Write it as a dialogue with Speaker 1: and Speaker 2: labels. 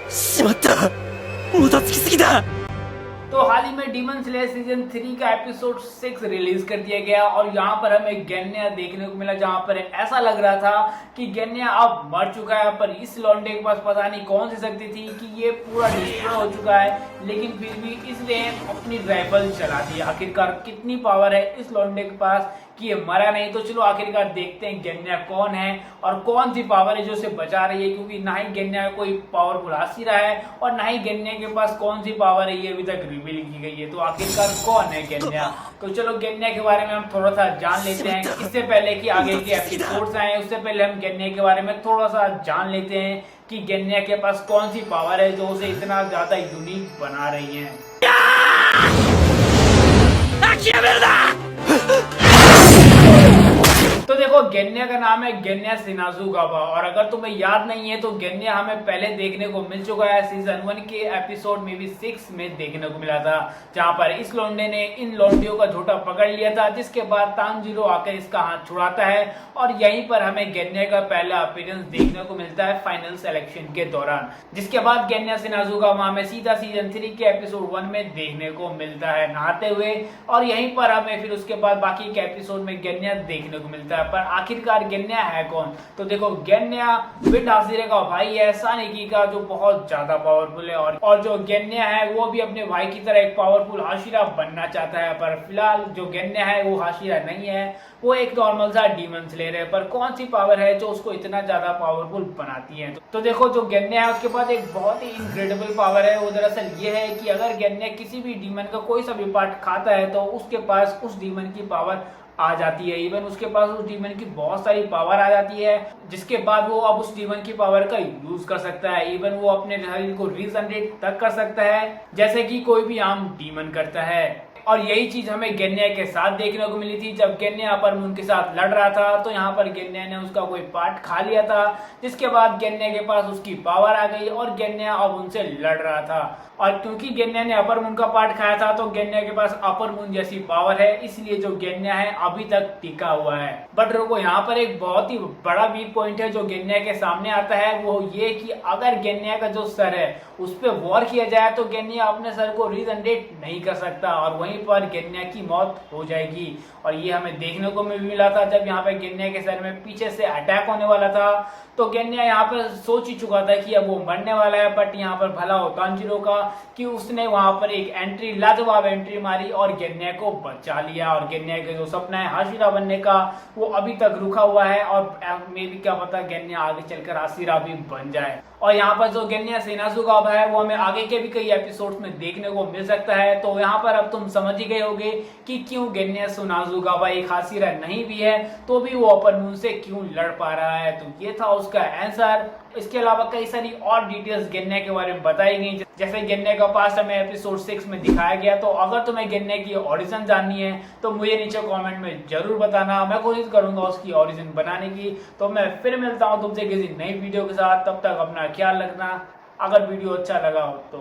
Speaker 1: しまった。もたつきすぎだ。
Speaker 2: तो हाल ही में demon slayer season 3 का एपिसोड 6 रिलीज कर दिया गया और यहाँ पर हमें गेन्या देखने को मिला, जहाँ पर ऐसा लग रहा था कि गेन्या अब मर चुका है, पर इस लौंडे के पास पता नहीं कौन सी शक्ति थी कि ये पूरा डिस्ट्रॉय हो चुका है, लेकिन फिर भी इसने अपनी राइफल चला दी। आखिरकार कितनी पावर है इस लौंडे के पास कि ये मरा नहीं। तो चलो आखिरकार देखते हैं गेन्या कौन है और कौन सी पावर है जो उसे बचा रही है, क्योंकि ना ही गेन्या का कोई पावरफुल हासिरा है और ना ही गेन्या के पास कौन सी पावर है ये अभी तक रिवील की गई है। तो आखिरकार कौन है गेन्या? तो चलो गेन्या के बारे में हम थोड़ा सा जान लेते हैं। इससे पहले कि आगे के एपिसोड्स आए उससे पहले हम गेन्या के बारे में थोड़ा सा जान लेते हैं कि गेन्या के पास कौन सी पावर है जो उसे इतना ज्यादा यूनिक बना रही है। तो देखो गेन्या का नाम है गेन्या शिनाज़ुकावा, और अगर तुम्हें याद नहीं है तो गेन्या हमें पहले देखने को मिल चुका है। सीजन 1 के एपिसोड में भी 6 में देखने को मिला था, जहां पर इस लौंडे ने इन लौंडियों का झूठा पकड़ लिया था, जिसके बाद तानजीरो आकर इसका हाथ छुड़ाता है और यहीं पर हमें गेन्या का पहला अपीयरेंस देखने को मिलता है फाइनल सिलेक्शन के दौरान। जिसके बाद गेन्या शिनाज़ुकावा हमें सीधा सीजन 3 के एपिसोड 1 में देखने को मिलता है नहाते हुए, और यहीं पर हमें फिर उसके बाद बाकी के एपिसोड में गेन्या देखने को मिलता है। पर आखिरकार गेन्या है कौन? तो देखो गेन्या विंड हाशिरे का भाई है, सानिकी का, जो बहुत ज्यादा पावरफुल है, और जो गेन्या है वो भी अपने भाई की तरह एक पावरफुल हाशिरा बनना चाहता है। पर फिलहाल जो गेन्या है वो हाशिरा नहीं है, वो एक नॉर्मल सा डीमन स्लेयर है। पर कौन सी पावर है जो उसको इतना ज्यादा पावरफुल बनाती है? तो देखो जो गेन्या है उसके पास एक बहुत ही इनक्रेडिबल पावर है। वो दरअसल ये है कि अगर गेन्या किसी भी डीमन का कोई सा भी पार्ट खाता है तो उसके पास उस डीमन की पावर आ जाती है। इवन उसके पास उस डीमन की बहुत सारी पावर आ जाती है, जिसके बाद वो अब उस डीमन की पावर का यूज कर सकता है। इवन वो अपने शरीर को रीजनरेट तक कर सकता है, जैसे कि कोई भी आम डीमन करता है। और यही चीज हमें गेन्या के साथ देखने को मिली थी। जब गेन्या अपर मून के साथ लड़ रहा था तो यहाँ पर गेन्या ने उसका कोई पार्ट खा लिया था, जिसके बाद गेन्या के पास उसकी पावर आ गई और गेन्या अब उनसे लड़ रहा था। और क्योंकि गेन्या ने अपर मून का पार्ट खाया था तो गेन्या के पास अपर मून जैसी पावर है, इसलिए जो गेन्या है अभी तक टिका हुआ है। बट रुको, यहाँ पर एक बहुत ही बड़ा वीक पॉइंट है जो गेन्या के सामने आता है, वो ये कि अगर गेन्या का जो सर है उस पर वॉर किया जाए तो गेन्या अपने सर को रीजनरेट नहीं कर सकता और वहीं पर गेन्या की मौत हो जाएगी। और ये हमें देखने को मिला था जब यहाँ पे गेन्या के सर में पीछे से अटैक होने वाला था, तो गेन्या यहाँ पर सोच ही चुका था कि अब वो मरने वाला है। बट यहाँ पर भला हो तानजीरो का कि उसने वहां पर एक एंट्री, लाजवाब एंट्री मारी और गेन्या को बचा लिया। और गेन्या का जो सपना है हाशिरा बनने का वो अभी तक रुका हुआ है, और मे भी क्या पता गेन्या आगे चलकर हाशिरा भी बन जाए। और यहाँ पर जो गेन्या शिनाज़ुकावा है वो हमें आगे के भी कई एपिसोड्स में देखने को मिल सकता है। तो यहाँ पर अब तुम समझ ही गए होगे कि क्यों गेन्या शिनाज़ुकावा एक हाशिरा नहीं भी है तो भी वो अपर मून से क्यों लड़ पा रहा है। तो ये था उसका आंसर। इसके अलावा कई सारी और डिटेल्स गेन्या के बारे में बताई गई, जैसे गेन्या का पास्ट हमें एपिसोड 6 में दिखाया गया। तो अगर तुम्हें गेन्या की ओरिजिन जाननी है तो मुझे नीचे कमेंट में जरूर बताना, मैं कोशिश करूंगा उसकी ओरिजिन बनाने की। तो मैं फिर मिलता हूं तुमसे किसी नई वीडियो के साथ, तब तक अपना ख्याल रखना। अगर वीडियो अच्छा लगा हो तो